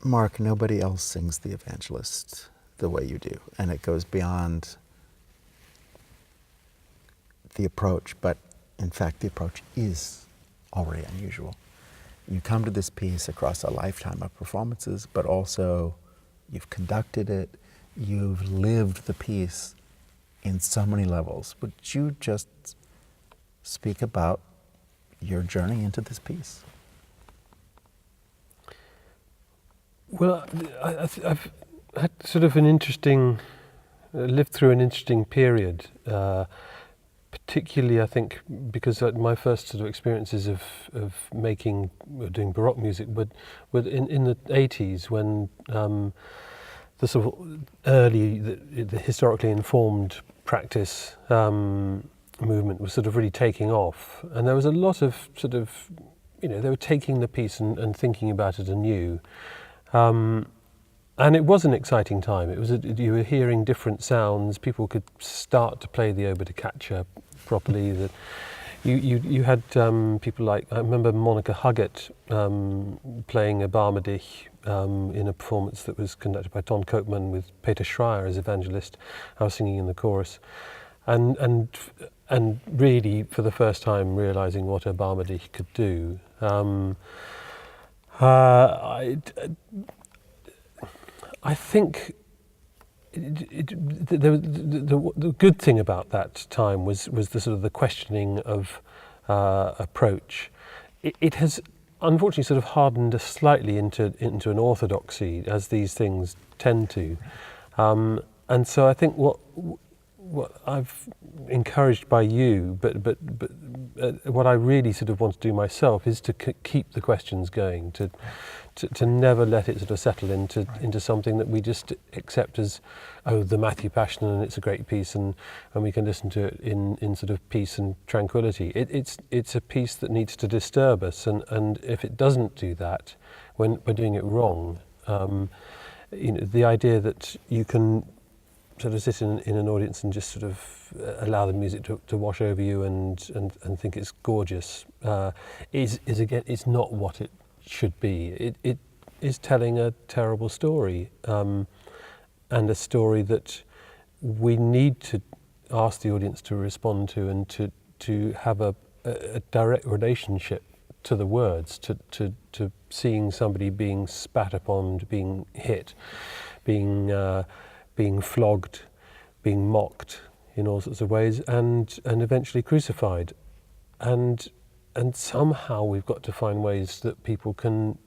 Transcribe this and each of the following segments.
Mark, nobody else sings the evangelist the way you do, and it goes beyond the approach, but in fact the approach is already unusual. You come to this piece across a lifetime of performances, but also you've conducted it, you've lived the piece in so many levels. Would you just speak about your journey into this piece? Well, I've had sort of lived through an interesting period, particularly I think because my first sort of experiences of doing Baroque music were in the 80s when the sort of the historically informed practice movement was sort of really taking off, and there was a lot of sort of, they were taking the piece and thinking about it anew. And it was an exciting time. It was you were hearing different sounds. People could start to play the oboe da caccia properly. You had people like, I remember Monica Huggett playing a Barmedich in a performance that was conducted by Ton Koopman with Peter Schreier as evangelist. I was singing in the chorus, and really for the first time realizing what a Barmedich could do. I think the good thing about that time was the sort of the questioning of approach. It has unfortunately sort of hardened us slightly into an orthodoxy, as these things tend to, and so I think what I've encouraged by you, but what I really sort of want to do myself is to keep the questions going, to never let it sort of settle into something that we just accept as, oh, the Matthew Passion, and it's a great piece, and we can listen to it in sort of peace and tranquility. It's a piece that needs to disturb us, and if it doesn't do that, when we're doing it wrong, the idea that you can sort of sit in an audience and just sort of allow the music to wash over you and think it's gorgeous is again, it's not what it should be. It is telling a terrible story, and a story that we need to ask the audience to respond to, and to have a direct relationship to the words, to seeing somebody being spat upon, being hit, being flogged, being mocked in all sorts of ways, and eventually crucified, and somehow we've got to find ways that people can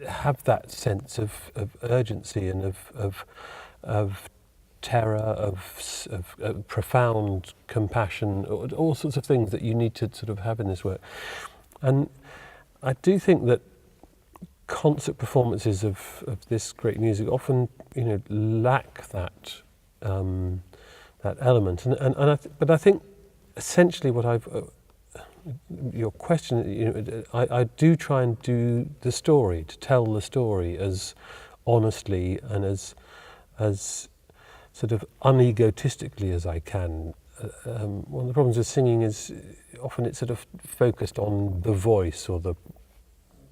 have that sense of urgency and of terror, of profound compassion, all sorts of things that you need to sort of have in this work. And I do think that concert performances of this great music often, lack that element. But I think essentially what your question, I do try and do the story, to tell the story as honestly and as sort of unegotistically as I can. One of the problems with singing is often it's sort of focused on the voice or the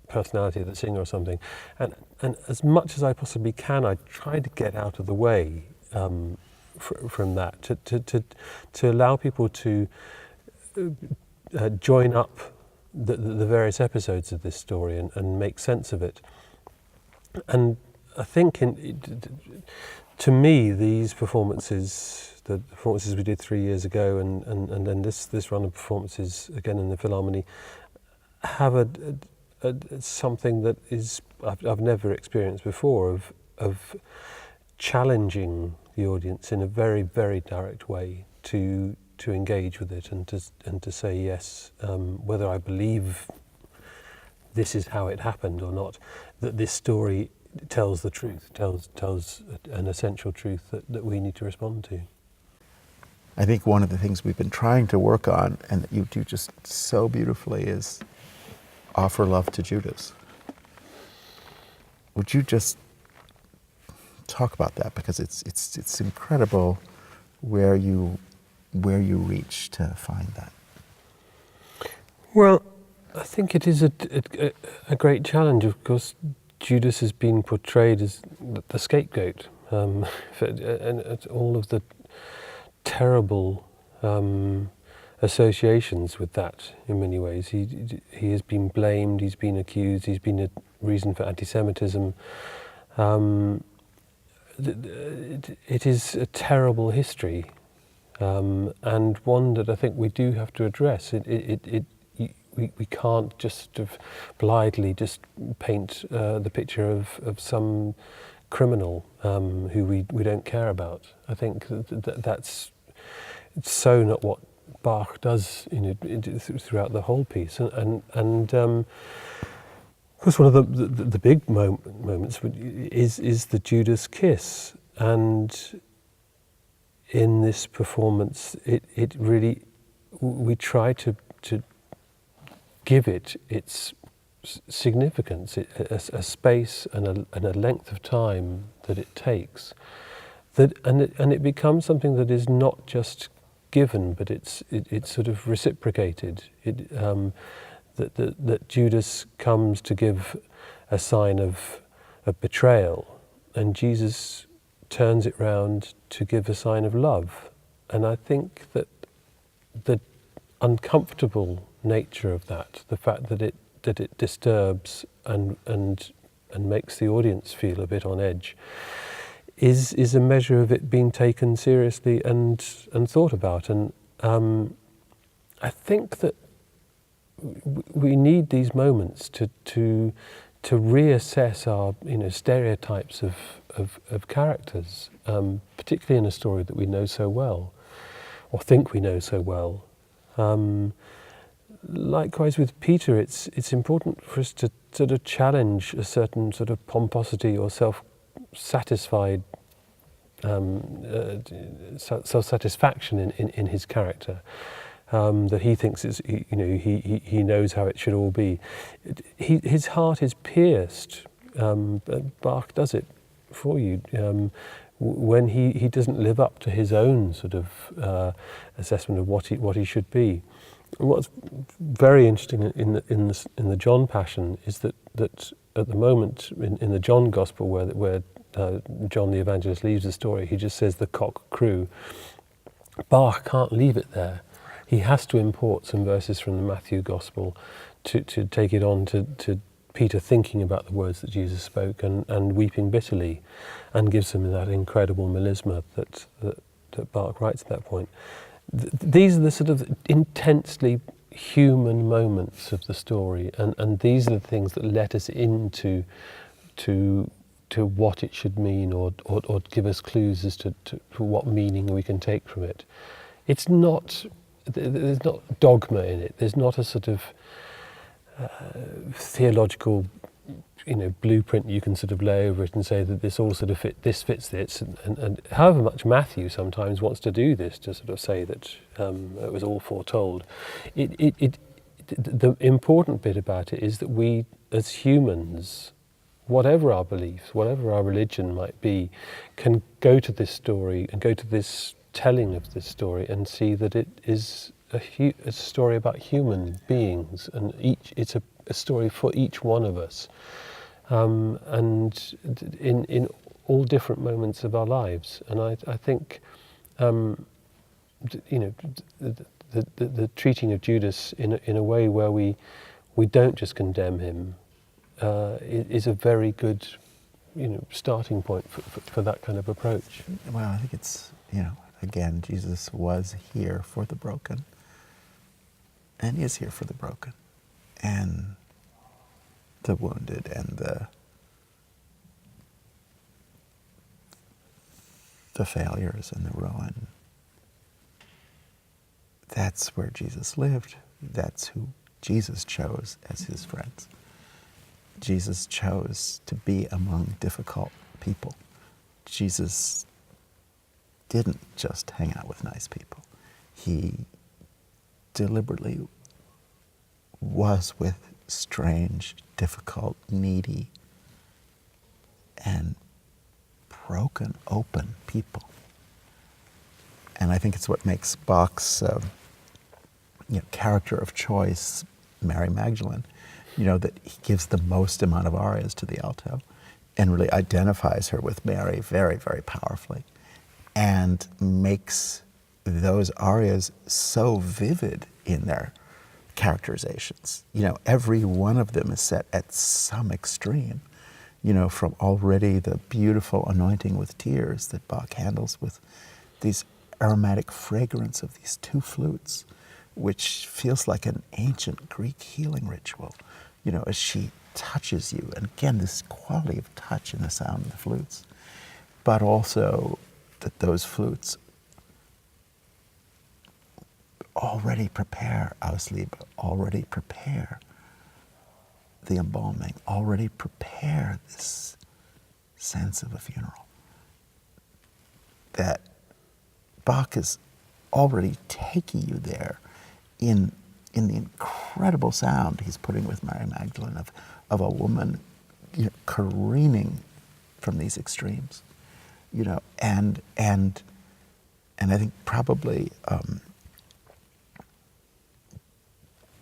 personality of the singer or something, and as much as I possibly can, I try to get out of the way from that, to allow people to join up the various episodes of this story and make sense of it. And I think to me, these performances, the performances we did 3 years ago, and then this run of performances again in the Philharmoniker, have something that is I've never experienced before, of challenging the audience in a very, very direct way to engage with it and to say yes, whether I believe this is how it happened or not, that this story tells the truth, tells an essential truth that we need to respond to. I think one of the things we've been trying to work on, and that you do just so beautifully, is offer love to Judas. Would you just talk about that, because it's incredible where you reach to find that. Well, I think it is a great challenge. Of course, Judas has been portrayed as the scapegoat, and all of the terrible associations with that. In many ways, he has been blamed. He's been accused. He's been a reason for anti-Semitism. It is a terrible history, and one that I think we do have to address. We can't just sort of blithely just paint the picture of some criminal who we don't care about. I think that's so not what Bach does, throughout the whole piece. And of course, one of the big moments is the Judas kiss, and in this performance, it really, we try to give it its significance, a space and a length of time that it takes, and it becomes something that is not just given, but it's sort of reciprocated. That Judas comes to give a sign of betrayal, and Jesus turns it round to give a sign of love. And I think that the uncomfortable nature of that, the fact that it disturbs and makes the audience feel a bit on edge, is a measure of it being taken seriously and thought about. And I think that we need these moments to reassess our stereotypes of characters, particularly in a story that we know so well, or think we know so well. Likewise with Peter, it's important for us to sort of challenge a certain sort of pomposity or self-satisfied self-satisfaction in his character, that he thinks he knows how it should all be. His heart is pierced. Bach does it for you when he doesn't live up to his own sort of assessment of what he should be. And what's very interesting in the John Passion is that at the moment in the John Gospel where John the Evangelist leaves the story, he just says the cock crew. Bach can't leave it there. He has to import some verses from the Matthew Gospel to take it on to Peter thinking about the words that Jesus spoke and weeping bitterly, and gives him that incredible melisma that Bach writes at that point. These are the sort of intensely human moments of the story, and these are the things that let us into what it should mean, or give us clues as to what meaning we can take from it. It's not, there's not dogma in it. There's not a sort of theological blueprint you can sort of lay over it and say that this all sort of fits this, and however much Matthew sometimes wants to do this, to sort of say that it was all foretold. The important bit about it is that we as humans, whatever our beliefs, whatever our religion might be, can go to this story and go to this telling of this story and see that it is a story about human beings, and it's a story for each one of us, and in all different moments of our lives. And I think the treating of Judas in a way where we don't just condemn him is a very good starting point for that kind of approach. Well, I think it's, again, Jesus was here for the broken, and is here for the broken, and the wounded, and the failures and the ruin. That's where Jesus lived. That's who Jesus chose as his friends. Jesus chose to be among difficult people. Jesus didn't just hang out with nice people. He deliberately was with strange, difficult, needy, and broken, open people. And I think it's what makes Bach's character of choice Mary Magdalene, that he gives the most amount of arias to the alto and really identifies her with Mary very, very powerfully and makes those arias so vivid in their characterizations. Every one of them is set at some extreme, from already the beautiful anointing with tears that Bach handles with these aromatic fragrance of these two flutes, which feels like an ancient Greek healing ritual, as she touches you. And again, this quality of touch in the sound of the flutes, but also that those flutes already prepare Ausliebe, already prepare the embalming, already prepare this sense of a funeral. That Bach is already taking you there in the incredible sound he's putting with Mary Magdalene of a woman careening from these extremes, and I think probably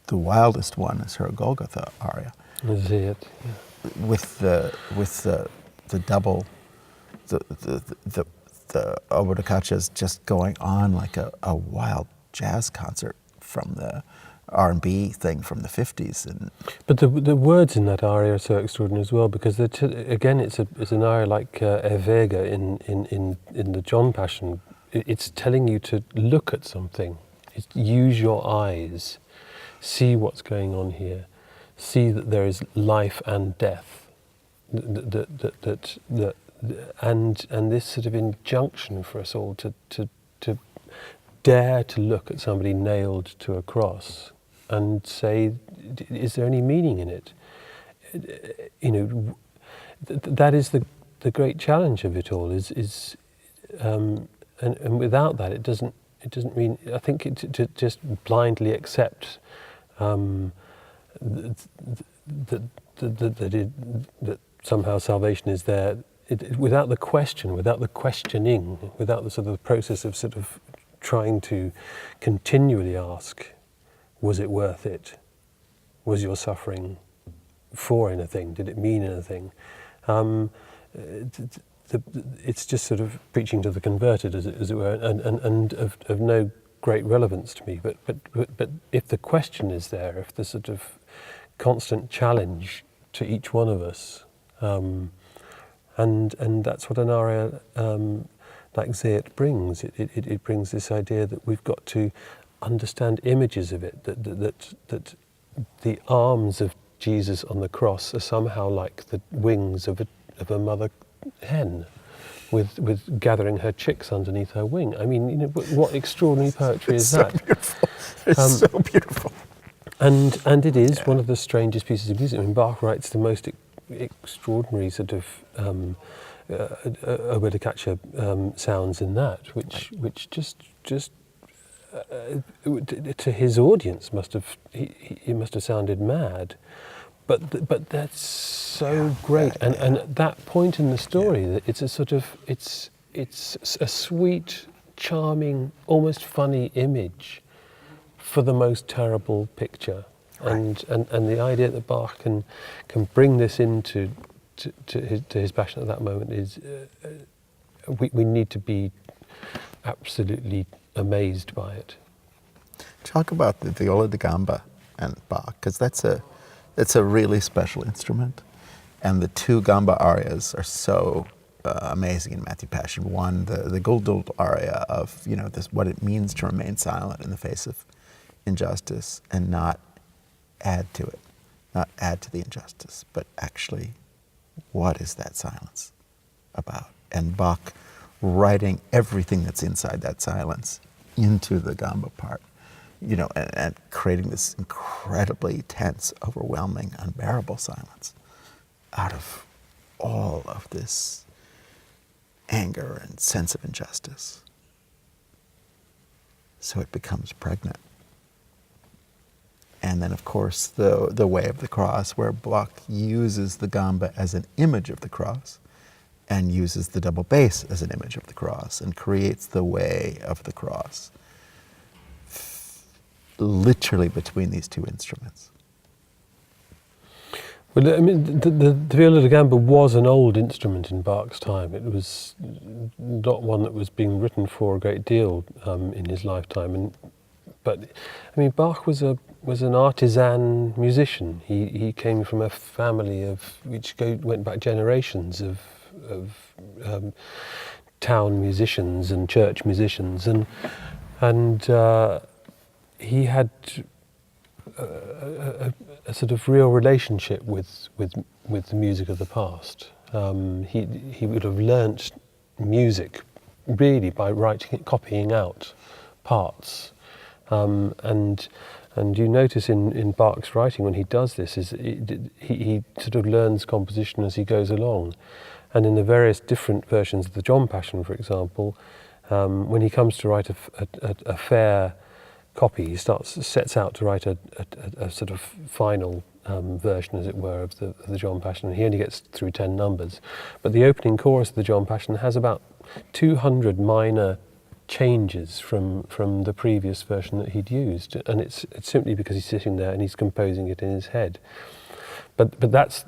the wildest one is her Golgotha aria. Is it? Yeah. With the double, the oboe da caccia is just going on like a wild jazz concert from the R&B thing from the 50s. But the words in that aria are so extraordinary as well, because again it's an aria like Erwäge in the John Passion. It's telling you to look at something. Use your eyes. See what's going on here. See that there is life and death. And this sort of injunction for us all to dare to look at somebody nailed to a cross and say, is there any meaning in it? That is the great challenge of it all. And without that, it doesn't mean. I think to just blindly accept that somehow salvation is there, without the question, without the questioning, without the sort of process of sort of trying to continually ask, was it worth it? Was your suffering for anything? Did it mean anything? It's just sort of preaching to the converted, as it were, and of no great relevance to me. But if the question is there, if the sort of constant challenge to each one of us, and that's what an aria like Zayat brings. It brings this idea that we've got to understand images of it, that the arms of Jesus on the cross are somehow like the wings of a mother hen with gathering her chicks underneath her wing. I mean, what extraordinary poetry is that? Beautiful. It's so beautiful. And it is one of the strangest pieces of music. I mean, Bach writes the most extraordinary sort of oboe da caccia sounds in that, which just to his audience he must have sounded mad, but that's so great. And at that point in the story, that it's a sort of it's a sweet, charming, almost funny image for the most terrible picture. Right. And the idea that Bach can bring this into to his passion at that moment is we need to be absolutely amazed by it. Talk about the viola da gamba and Bach, because that's a really special instrument, and the two gamba arias are so amazing in Matthew Passion. One, the Guldur aria of this, what it means to remain silent in the face of injustice and not add to it, not add to the injustice, but actually, what is that silence about? And Bach writing everything that's inside that silence into the gamba part, and creating this incredibly tense, overwhelming, unbearable silence out of all of this anger and sense of injustice. So it becomes pregnant. And then, of course, the Way of the Cross, where Bach uses the gamba as an image of the cross and uses the double bass as an image of the cross and creates the way of the cross literally between these two instruments. Well, I mean, the viola da gamba was an old instrument in Bach's time. It was not one that was being written for a great deal in his lifetime. But I mean, Bach was an artisan musician. He came from a family which went back generations of town musicians and church musicians, and he had a sort of real relationship with the music of the past. He would have learnt music really by copying out parts, and you notice in Bach's writing when he does this is he sort of learns composition as he goes along, and in the various different versions of the John Passion, for example, when he comes to write a fair copy, he sets out to write a sort of final version, as it were, of the John Passion. He only gets through 10 numbers, but the opening chorus of the John Passion has about 200 minor changes from the previous version that he'd used, and it's simply because he's sitting there and he's composing it in his head. But that's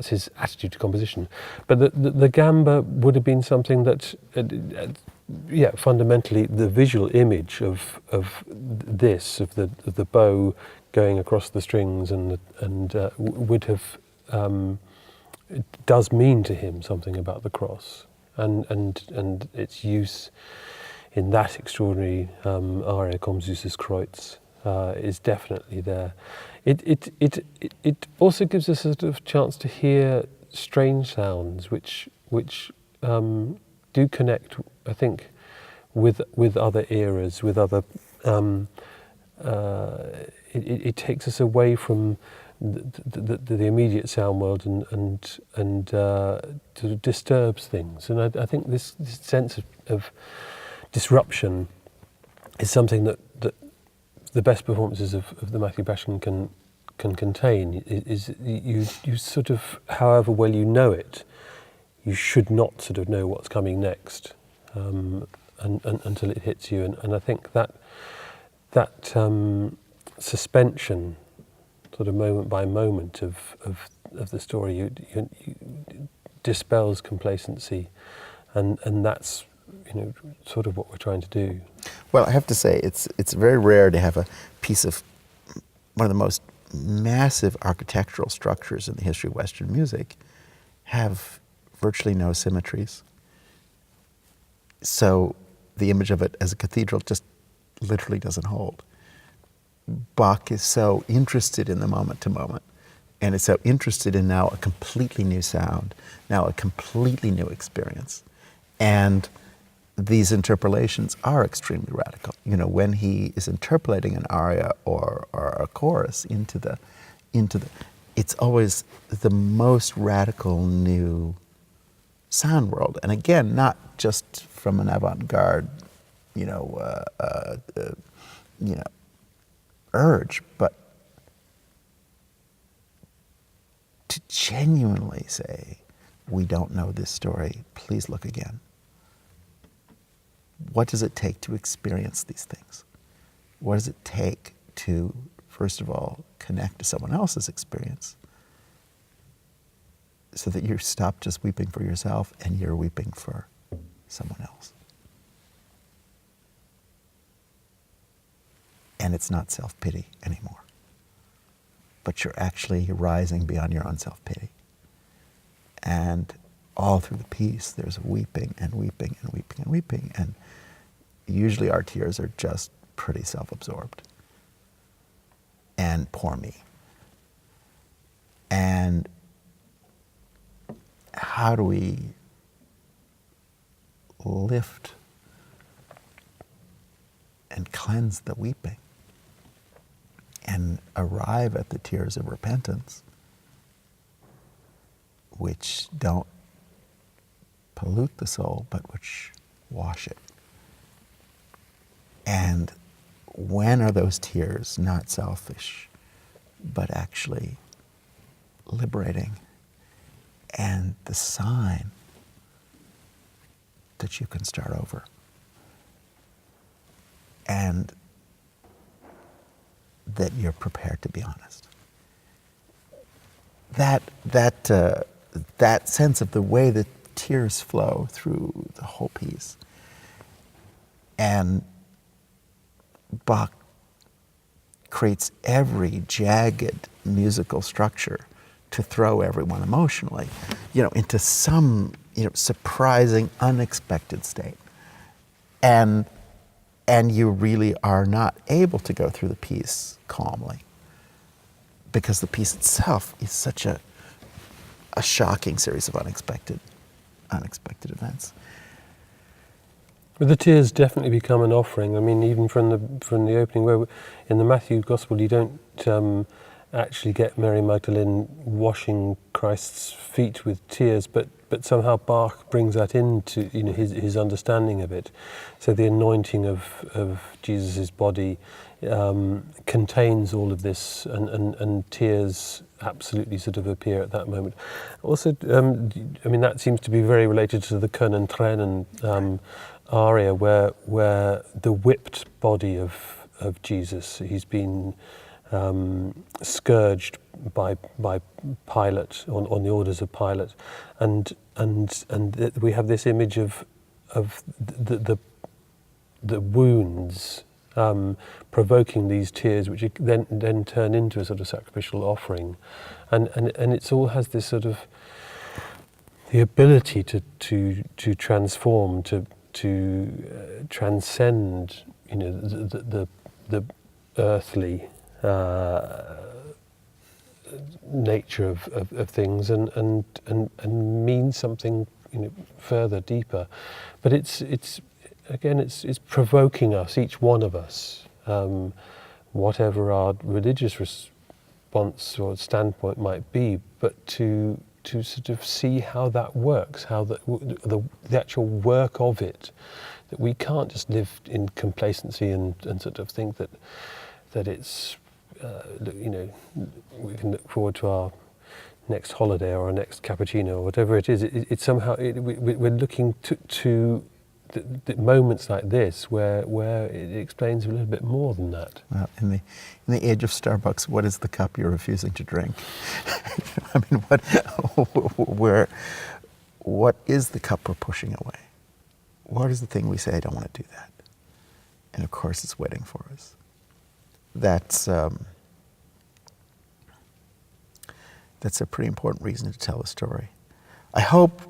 his attitude to composition. But the gamba would have been something that, fundamentally the visual image of the bow going across the strings and would have it does mean to him something about the cross and its use in that extraordinary aria Komm süßes Kreuz is definitely there. It also gives us a sort of chance to hear strange sounds which do connect, I think, with other eras, with other. It takes us away from the immediate sound world and sort of disturbs things. And I think this sense of disruption is something that the best performances of the Matthew Passion can contain. Is you sort of, however well you know it, you should not sort of know what's coming next until it hits you. And I think that suspension, sort of moment by moment of the story, you dispels complacency, and that's sort of what we're trying to do. Well, I have to say, it's very rare to have a piece of one of the most massive architectural structures in the history of Western music have virtually no symmetries. So the image of it as a cathedral just literally doesn't hold. Bach is so interested in the moment to moment, and is so interested in now a completely new sound, now a completely new experience. And these interpolations are extremely radical. When he is interpolating an aria or a chorus into the, it's always the most radical new sound world. And again, not just from an avant-garde, urge, but to genuinely say, we don't know this story, please look again. What does it take to experience these things? What does it take to, first of all, connect to someone else's experience so that you stop just weeping for yourself and you're weeping for someone else? And it's not self-pity anymore, but you're actually rising beyond your own self-pity. And all through the piece, there's weeping and weeping and weeping and weeping. And usually our tears are just pretty self-absorbed. And poor me. And how do we lift and cleanse the weeping and arrive at the tears of repentance, which don't pollute the soul, but which wash it? And when are those tears not selfish, but actually liberating and the sign that you can start over? And that you're prepared to be honest. that sense of the way the tears flow through the whole piece. And Bach creates every jagged musical structure to throw everyone emotionally, into some, surprising, unexpected state. And you really are not able to go through the piece calmly, because the piece itself is such a shocking series of unexpected events. But the tears definitely become an offering. I mean, even from the opening, where in the Matthew Gospel you don't actually get Mary Magdalene washing Christ's feet with tears, but somehow Bach brings that into his understanding of it. So the anointing of Jesus' body contains all of this, and tears absolutely sort of appear at that moment. Also, I mean, that seems to be very related to the Können Tränen aria, where the whipped body of Jesus, he's been scourged by Pilate on the orders of Pilate, and we have this image of the wounds provoking these tears, which then turn into a sort of sacrificial offering, and it all has this sort of the ability to transform, to transcend, the earthly nature of things, and mean something further, deeper. But it's provoking us, each one of us, whatever our religious response or standpoint might be, but to sort of see how that works, how the actual work of it, that we can't just live in complacency and sort of think that it's, we can look forward to our next holiday or our next cappuccino or whatever it is. It's somehow, we're looking to the moments like this where it explains a little bit more than that. Well, in the age of Starbucks, what is the cup you're refusing to drink? I mean, what is the cup we're pushing away? What is the thing we say, I don't want to do that? And of course, it's waiting for us. That's a pretty important reason to tell a story. I hope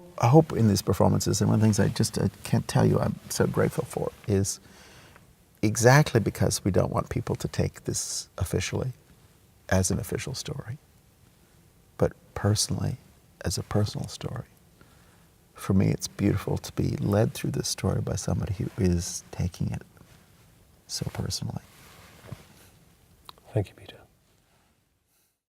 in these performances, and one of the things I can't tell you I'm so grateful for, is exactly because we don't want people to take this officially as an official story, but personally as a personal story. For me, it's beautiful to be led through this story by somebody who is taking it so personally. Thank you, Peter.